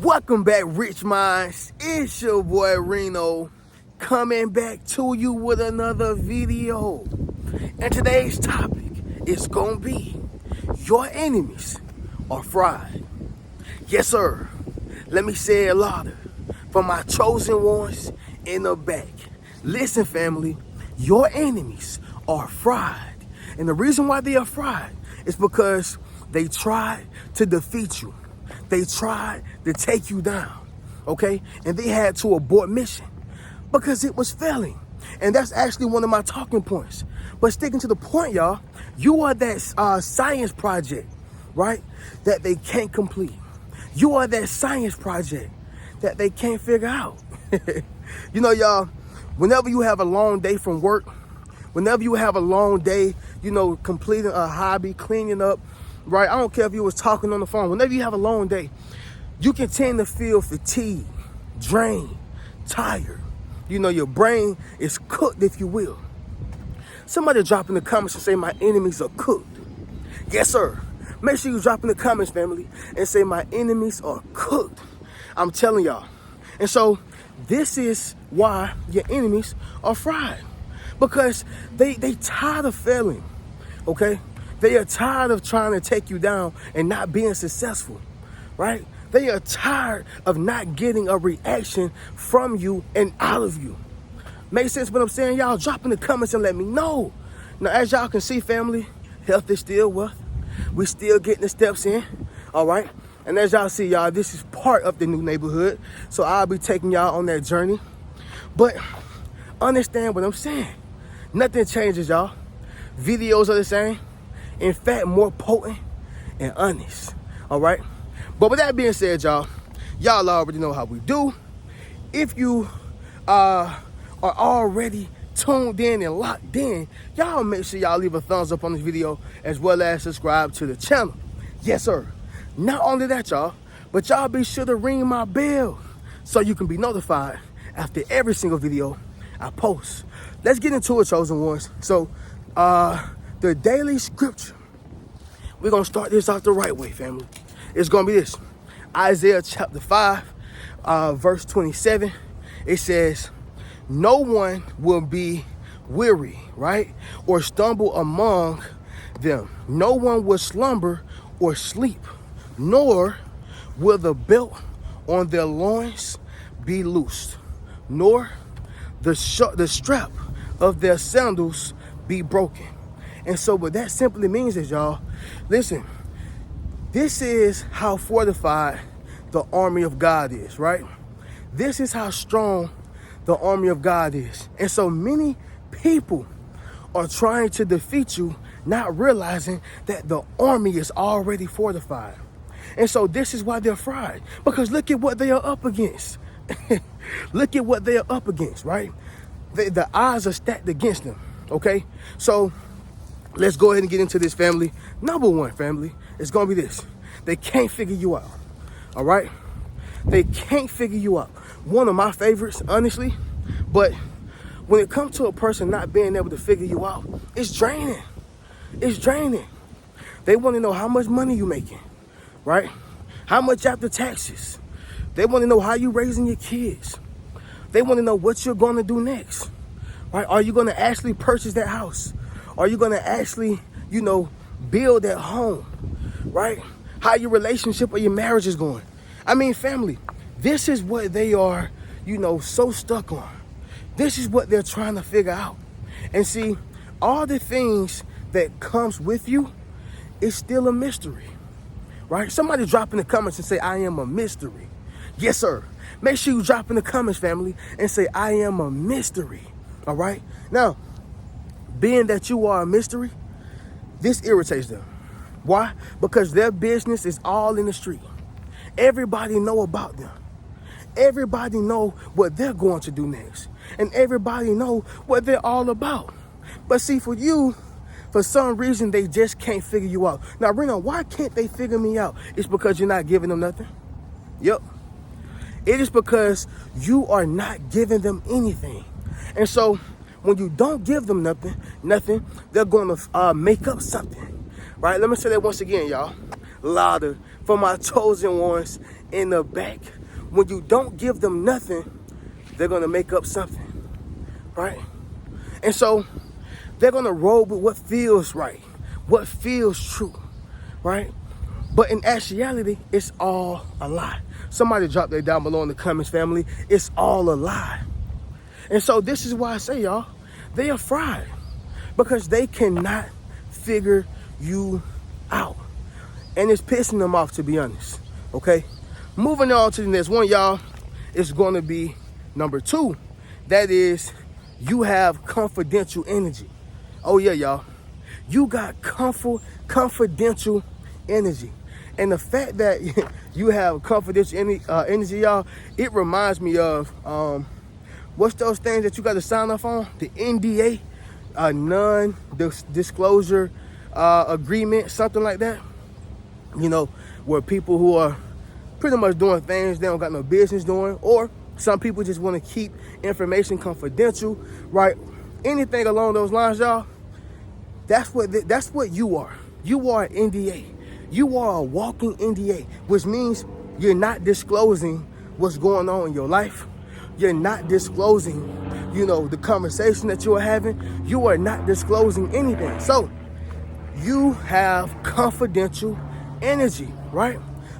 Welcome back, Rich Minds. It's your boy Reno coming back to you with another video. And today's topic is gonna be your enemies are fried. Yes, sir. Let me say it louder for my chosen ones in the back. Listen, family, your enemies are fried. And the reason why they are fried is because they tried to defeat you. They tried to take you down, okay? And they had to abort mission because it was failing. And that's actually one of my talking points. But sticking to the point, y'all, you are that science project, right, that they can't complete. You are that science project that they can't figure out. You know, y'all, whenever you have a long day from work, whenever you have a long day, you know, completing a hobby, cleaning up, right? I don't care if you was talking on the phone. Whenever you have a long day, you can tend to feel fatigued, drained, tired. You know, your brain is cooked, if you will. Somebody drop in the comments and say, my enemies are cooked. Yes, sir. Make sure you drop in the comments, family, and say, my enemies are cooked. I'm telling y'all. And so this is why your enemies are fried. Because they tired of failing, okay? They are tired of trying to take you down and not being successful, right? They are tired of not getting a reaction from you and out of you. Make sense what I'm saying, y'all? Drop in the comments and let me know. Now, as y'all can see, family, health is still wealth. We still getting the steps in, all right? And as y'all see, y'all, this is part of the new neighborhood. So I'll be taking y'all on that journey. But understand what I'm saying. Nothing changes, y'all. Videos are the same. In fact, more potent and honest, all right? But with that being said, y'all already know how we do. If you are already tuned in and locked in, y'all make sure y'all leave a thumbs up on this video as well as subscribe to the channel. Yes, sir. Not only that, y'all, but y'all be sure to ring my bell so you can be notified after every single video I post. Let's get into it, chosen ones. So, the daily scripture, we're going to start this out the right way, family. It's going to be this. Isaiah chapter 5, verse 27. It says, no one will be weary, right, or stumble among them. No one will slumber or sleep, nor will the belt on their loins be loosed, nor the strap of their sandals be broken. And so what that simply means is, y'all, listen, this is how fortified the army of God is, right? This is how strong the army of God is. And so many people are trying to defeat you, not realizing that the army is already fortified. And so this is why they're fried, because look at what they are up against. Look at what they are up against, right? The odds are stacked against them, okay? So let's go ahead and get into this, family. Number one, family, it's going to be this. They can't figure you out, all right? They can't figure you out. One of my favorites, honestly, but when it comes to a person not being able to figure you out, it's draining. It's draining. They want to know how much money you making, right? How much after taxes. They want to know how you raising your kids. They want to know what you're going to do next, right? Are you going to actually purchase that house? Are you going to actually, you know, build that home, right? How your relationship or your marriage is going. I mean, family, this is what they are, you know, so stuck on. This is what they're trying to figure out. And see, all the things that comes with you is still a mystery, right? Somebody drop in the comments and say, I am a mystery. Yes, sir. Make sure you drop in the comments, family, and say, I am a mystery, all right? Now, being that you are a mystery, this irritates them. Why? Because their business is all in the street. Everybody know about them. Everybody know what they're going to do next. And everybody know what they're all about. But see, for you, for some reason, they just can't figure you out. Now, Reno, why can't they figure me out? It's because you're not giving them nothing. Yep. It is because you are not giving them anything. And so when you don't give them nothing, they're going to make up something, right? Let me say that once again, y'all. Louder for my chosen ones in the back. When you don't give them nothing, they're going to make up something, right? And so they're going to roll with what feels right, what feels true, right? But in actuality, it's all a lie. Somebody drop that down below in the comments, family. It's all a lie. And so this is why I say, y'all, they are fried because they cannot figure you out. And it's pissing them off, to be honest, okay? Moving on to the next one, y'all, it's going to be number 2. That is, you have confidential energy. Oh, yeah, y'all. You got confidential energy. And the fact that you have confidential energy, y'all, it reminds me of, what's those things that you got to sign off on? The NDA, non-disclosure agreement, something like that. You know, where people who are pretty much doing things they don't got no business doing, or some people just want to keep information confidential, right? Anything along those lines, y'all, that's what you are. You are an NDA. You are a walking NDA, which means you're not disclosing what's going on in your life. You're not disclosing, you know, the conversation that you are having. You are not disclosing anything. So you have confidential energy, right?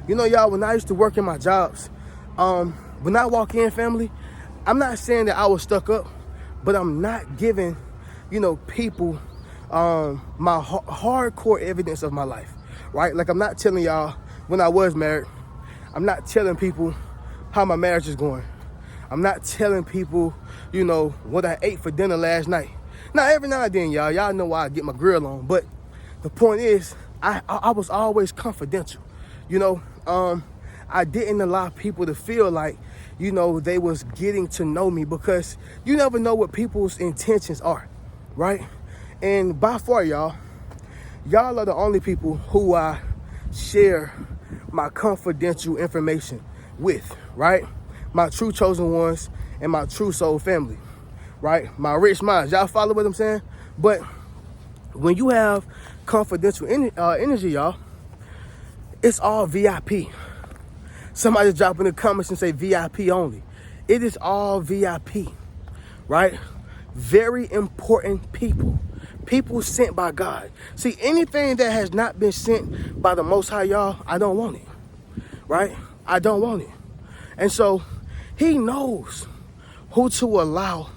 You know, y'all, when I used to work in my jobs, when I walk in, family, I'm not saying that I was stuck up, but I'm not giving, you know, people my hardcore evidence of my life, right? Like, I'm not telling y'all when I was married. I'm not telling people how my marriage is going. I'm not telling people, you know, what I ate for dinner last night. Now, every now and then, y'all know why I get my grill on, but the point is, I was always confidential. You know, I didn't allow people to feel like, you know, they was getting to know me, because you never know what people's intentions are, right? And by far, y'all are the only people who I share my confidential information with, right? My true chosen ones and my true soul family, right? My rich minds. Y'all follow what I'm saying? But when you have confidential energy, y'all, it's all VIP. Somebody drop in the comments and say VIP only. It is all VIP, right? Very important people. People sent by God. See, anything that has not been sent by the Most High, y'all, I don't want it, right? I don't want it. And so he knows who to allow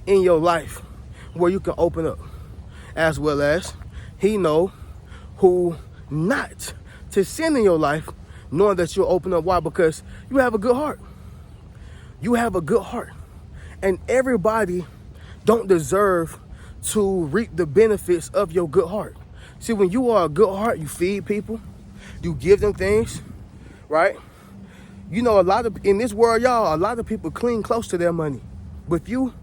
in your life where you can open up, as well as he know who not to send in your life, knowing that you'll open up. Why? Because you have a good heart. You have a good heart. And everybody don't deserve to reap the benefits of your good heart. See, when you are a good heart, you feed people, you give them things, right? You know, in this world, y'all, a lot of people cling close to their money. With you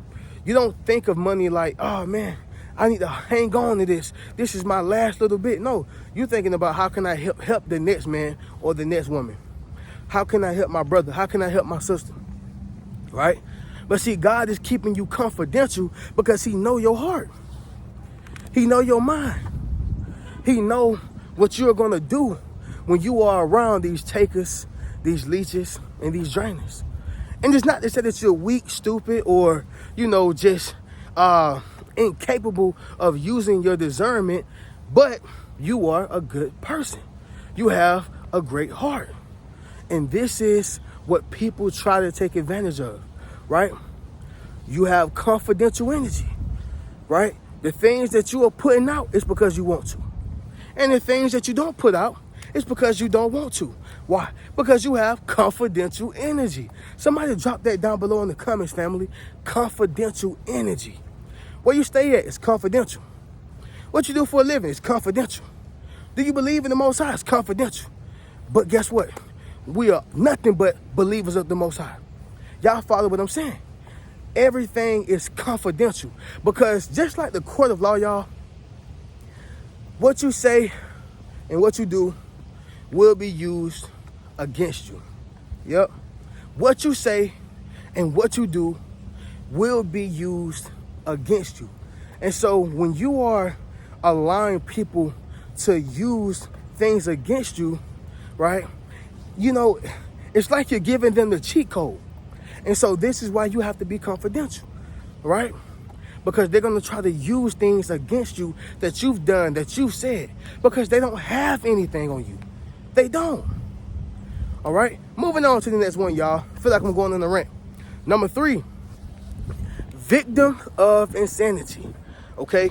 don't think of money like, oh man, I need to hang on to this. This is my last little bit. No, you're thinking about how can I help the next man or the next woman? How can I help my brother? How can I help my sister? Right? But see, God is keeping you confidential because he know your heart. He know your mind. He know what you're going to do when you are around these takers, these leeches, and these drainers. And it's not to say that you're weak, stupid, or, you know, just incapable of using your discernment, but you are a good person. You have a great heart. And this is what people try to take advantage of, right? You have confidential energy, right? The things that you are putting out is because you want to. And the things that you don't put out is because you don't want to. Why? Because you have confidential energy. Somebody drop that down below in the comments, family. Confidential energy. Where you stay at is confidential. What you do for a living is confidential. Do you believe in the Most High? It's confidential. But guess what? We are nothing but believers of the Most High. Y'all follow what I'm saying? Everything is confidential. Because just like the court of law, y'all, what you say and what you do will be used against you. Yep. What you say and what you do will be used against you. And so when you are allowing people to use things against you, right? You know, it's like you're giving them the cheat code. And so this is why you have to be confidential, right? Because they're going to try to use things against you that you've done, that you've said, because they don't have anything on you. They don't. All right? Moving on to the next one, y'all. I feel like I'm going on a rant. Number 3, victim of insanity. Okay?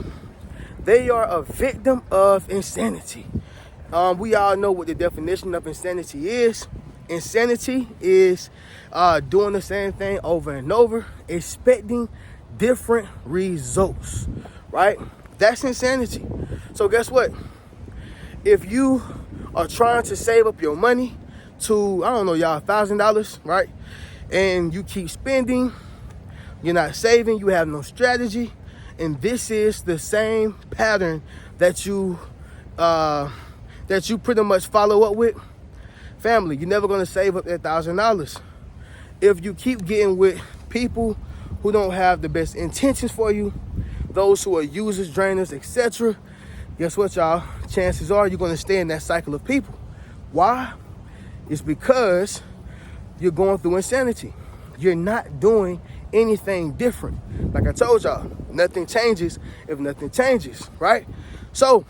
They are a victim of insanity. We all know what the definition of insanity is. Insanity is doing the same thing over and over, expecting different results, right? That's insanity. So guess what? If you are trying to save up your money to, I don't know, y'all, $1,000, right? And you keep spending, you're not saving, you have no strategy, and this is the same pattern that you pretty much follow up with, family, you're never gonna save up that $1,000. If you keep getting with people who don't have the best intentions for you, those who are users, drainers, etc., guess what, y'all? Chances are you're gonna stay in that cycle of people. Why? It's because you're going through insanity. You're not doing anything different. Like I told y'all, nothing changes if nothing changes, right? So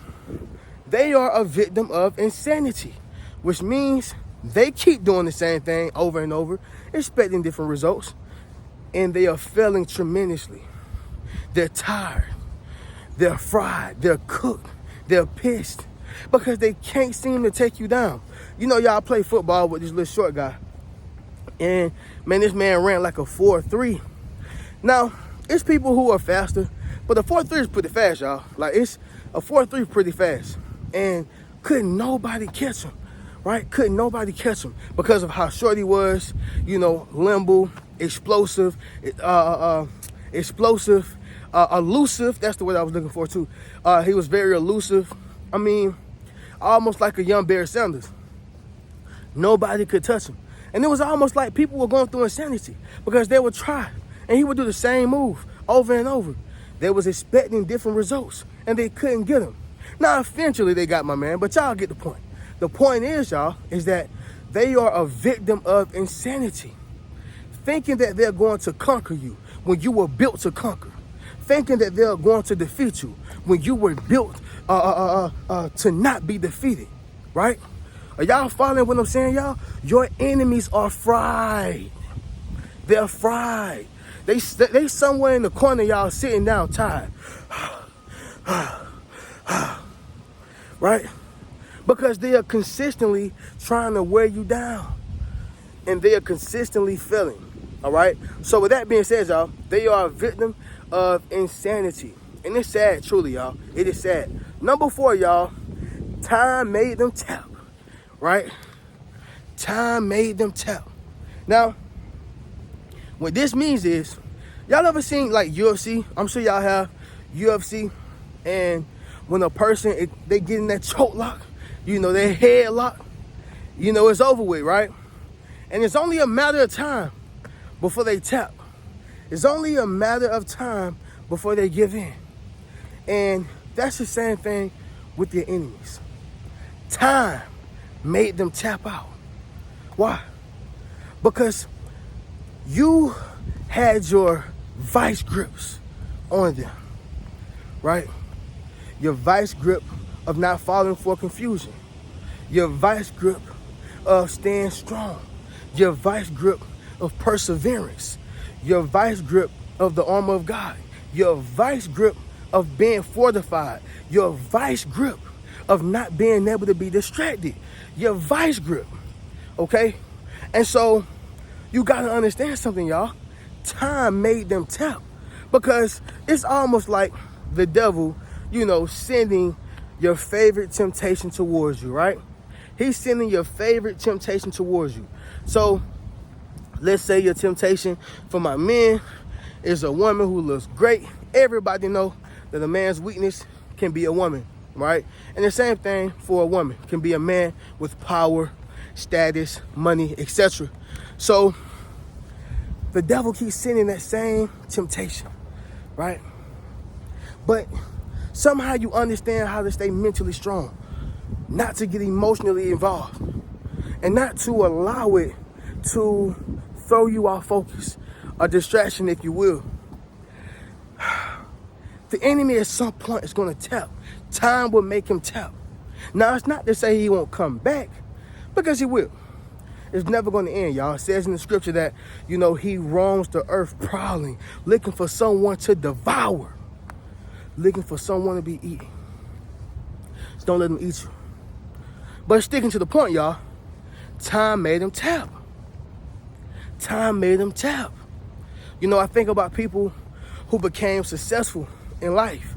they are a victim of insanity, which means they keep doing the same thing over and over, expecting different results, and they are failing tremendously. They're tired, they're fried, they're cooked, they're pissed, because they can't seem to take you down. You know, y'all play football with this little short guy, and man, this man ran like a 4.3. Now, it's people who are faster, but a 4.3 is pretty fast, y'all. Like, it's a 4.3 pretty fast, and couldn't nobody catch him, right? Couldn't nobody catch him because of how short he was, you know, limber, explosive, elusive. That's the word I was looking for too. He was very elusive. I mean, almost like a young Barry Sanders. Nobody could touch him. And it was almost like people were going through insanity because they would try and he would do the same move over and over. They was expecting different results and they couldn't get them. Now, eventually they got my man, but y'all get the point. The point is, y'all, is that they are a victim of insanity. Thinking that they're going to conquer you when you were built to conquer. Thinking that they're going to defeat you when you were built to not be defeated, right? Are y'all following what I'm saying, y'all? Your enemies are fried. They're fried. They somewhere in the corner, y'all, sitting down tired. Right? Because they are consistently trying to wear you down. And they are consistently failing. All right? So with that being said, y'all, they are a victim of insanity. And it's sad, truly, y'all. It is sad. Number 4, y'all, time made them tap. Right? Time made them tap. Now, what this means is, y'all ever seen like UFC? I'm sure y'all have UFC. And when a person, they get in that choke lock, you know, their head lock, you know, it's over with, right? And it's only a matter of time before they tap. It's only a matter of time before they give in. And that's the same thing with your enemies. Time made them tap out. Why? Because you had your vice grips on them, right? Your vice grip of not falling for confusion. Your vice grip of staying strong. Your vice grip of perseverance. Your vice grip of the armor of God. Your vice grip of being fortified. Your vice grip of not being able to be distracted. Your vice grip, okay? And so you gotta understand something, y'all. Time made them tap, because it's almost like the devil, you know, sending your favorite temptation towards you, right? He's sending your favorite temptation towards you. So let's say your temptation for my men is a woman who looks great. Everybody know that a man's weakness can be a woman, right? And the same thing for a woman can be a man with power, status, money, etc. So the devil keeps sending that same temptation, right? But somehow you understand how to stay mentally strong, not to get emotionally involved. and not to allow it to throw you off focus, a distraction, if you will. The enemy at some point is going to tap. Time will make him tap. Now, it's not to say he won't come back, because he will. It's never going to end, y'all. It says in the scripture that, he roams the earth prowling, looking for someone to devour, looking for someone to be eaten. Just don't let him eat you. But sticking to the point, y'all, time made him tap. Time made him tap. I think about people who became successful in life,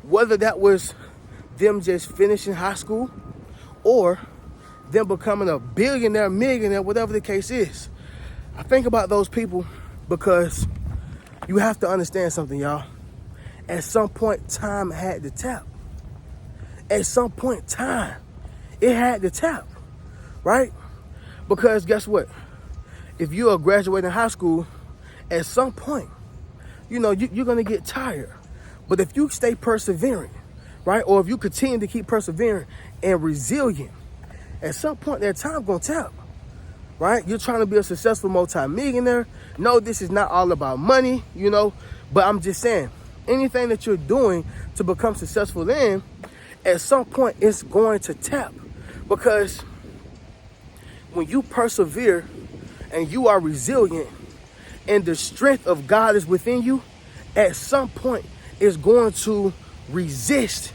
whether that was them just finishing high school or them becoming a billionaire, millionaire, whatever the case is. I think about those people because you have to understand something, y'all. At some point, time had to tap. At some point, time, it had to tap, right? Because guess what? If you are graduating high school, at some point, you're going to get tired. But if you stay persevering, right? Or if you continue to keep persevering and resilient, at some point that time going to tap, right? You're trying to be a successful multimillionaire. No, this is not all about money, but I'm just saying, anything that you're doing to become successful in, at some point it's going to tap. Because when you persevere and you are resilient and the strength of God is within you, at some point it's going to resist.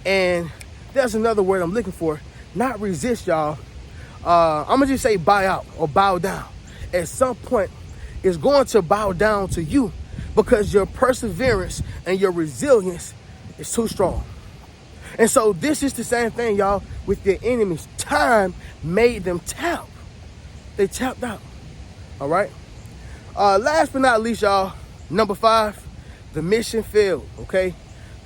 And there's another word I'm looking for. Not resist, y'all. I'm going to just say buy out or bow down. At some point, it's going to bow down to you because your perseverance and your resilience is too strong. And so this is the same thing, y'all, with your enemies. Time made them tap. They tapped out. All right? Last but not least, y'all, number 5, the mission failed, okay?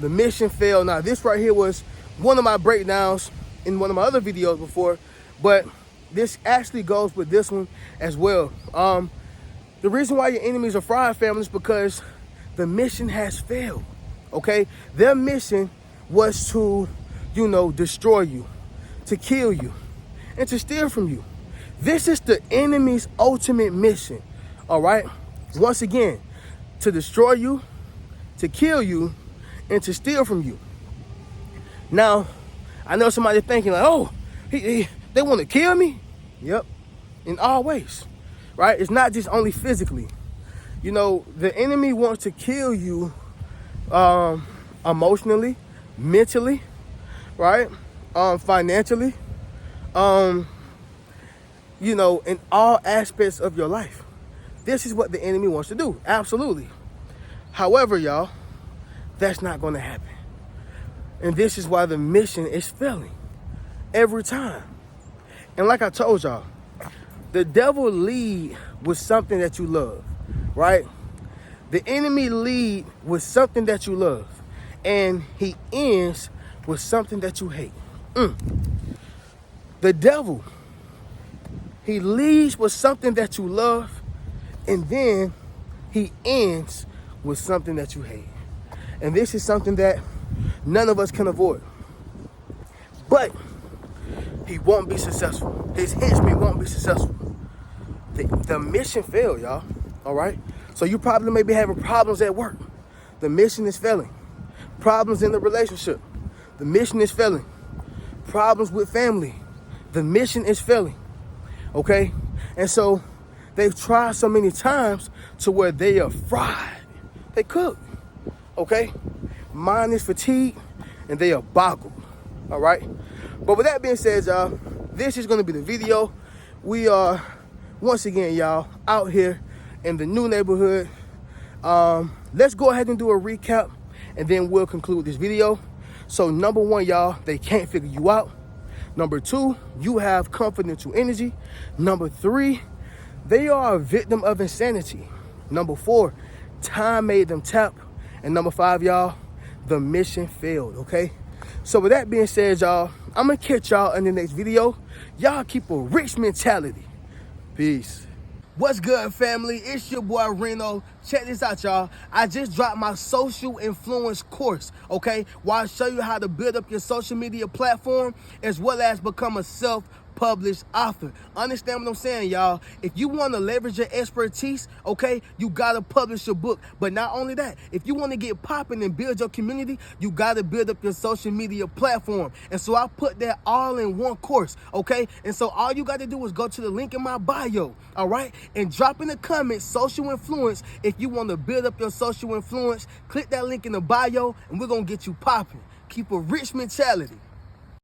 The mission failed. Now, this right here was one of my breakdowns in one of my other videos before, but this actually goes with this one as well. The reason why your enemies are fried, family, is because the mission has failed, okay? Their mission was to, destroy you, to kill you, and to steal from you. This is the enemy's ultimate mission, all right? Once again, to destroy you, to kill you, and to steal from you. Now, I know somebody thinking like, oh, they want to kill me? Yep, in all ways, right? It's not just only physically. The enemy wants to kill you emotionally, mentally, right? Financially, in all aspects of your life. This is what the enemy wants to do, absolutely. However, y'all, that's not going to happen. And this is why the mission is failing every time. And like I told y'all, the devil lead with something that you love, right? The enemy lead with something that you love. And he ends with something that you hate. The devil, he leads with something that you love. And then he ends with something that you hate. And this is something that none of us can avoid. But he won't be successful. His henchmen won't be successful. The mission failed, y'all. All right? So you probably may be having problems at work. The mission is failing. Problems in the relationship. The mission is failing. Problems with family. The mission is failing. Okay? And so they've tried so many times to where they are fried. They cook. Okay? Mind is fatigued and they are boggled. All right? But with that being said, y'all, this is going to be the video. We are, once again, y'all, out here in the new neighborhood. Let's go ahead and do a recap and then we'll conclude this video. So number 1, y'all, they can't figure you out. Number 2, you have confidential energy. Number 3, they are a victim of insanity. Number 4, time made them tap. And number 5, y'all, the mission failed, okay? So with that being said, y'all, I'm going to catch y'all in the next video. Y'all keep a rich mentality. Peace. What's good, family? It's your boy Reno. Check this out, y'all. I just dropped my social influence course, okay? Where I show you how to build up your social media platform as well as become a published author. Understand what I'm saying, y'all? If you want to leverage your expertise, okay, you got to publish your book. But not only that, if you want to get popping and build your community, you got to build up your social media platform. And so I put that all in one course, okay? And so all you got to do is go to the link in my bio, all right? And drop in the comments, social influence. If you want to build up your social influence, click that link in the bio, and we're going to get you popping. Keep a rich mentality.